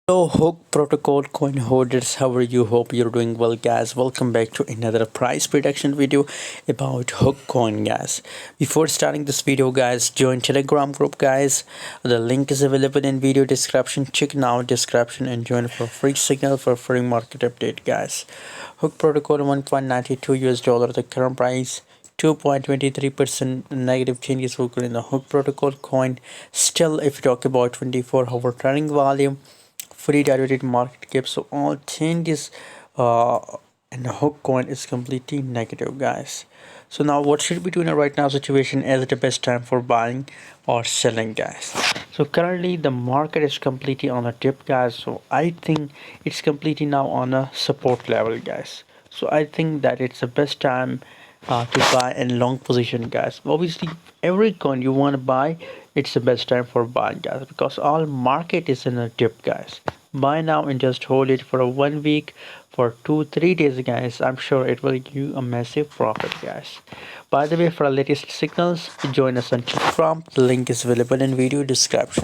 Hello Hook Protocol coin holders, how are you? Hope you're doing well, guys. Welcome back to another price prediction video about Hook coin, guys. Before starting this video, guys, join Telegram group, guys. The link is available in video description. Check now description and join for free signal for free market update, guys. Hook Protocol 1.92 US dollar, the current price 2.23% negative changes occur in the Hook Protocol coin. Still, if you talk about 24-hour trading volume, free derivative market cap, so all changes uh in the Hook coin is completely negative, guys. So now what should we do in a right now situation? Is it the best time for buying or selling, guys? So currently the market is completely on a dip, guys, so I think it's completely now on a support level, guys. So I think that it's the best time to buy in long position, guys. Obviously every coin you want to buy, it's the best time for buying, guys, because all market is in a dip, guys. Buy now and just hold it for a 1 week, for 2-3 days, guys. I'm sure it will give you a massive profit, guys. By the way, for our latest signals, join us on Telegram. The link is available in video description.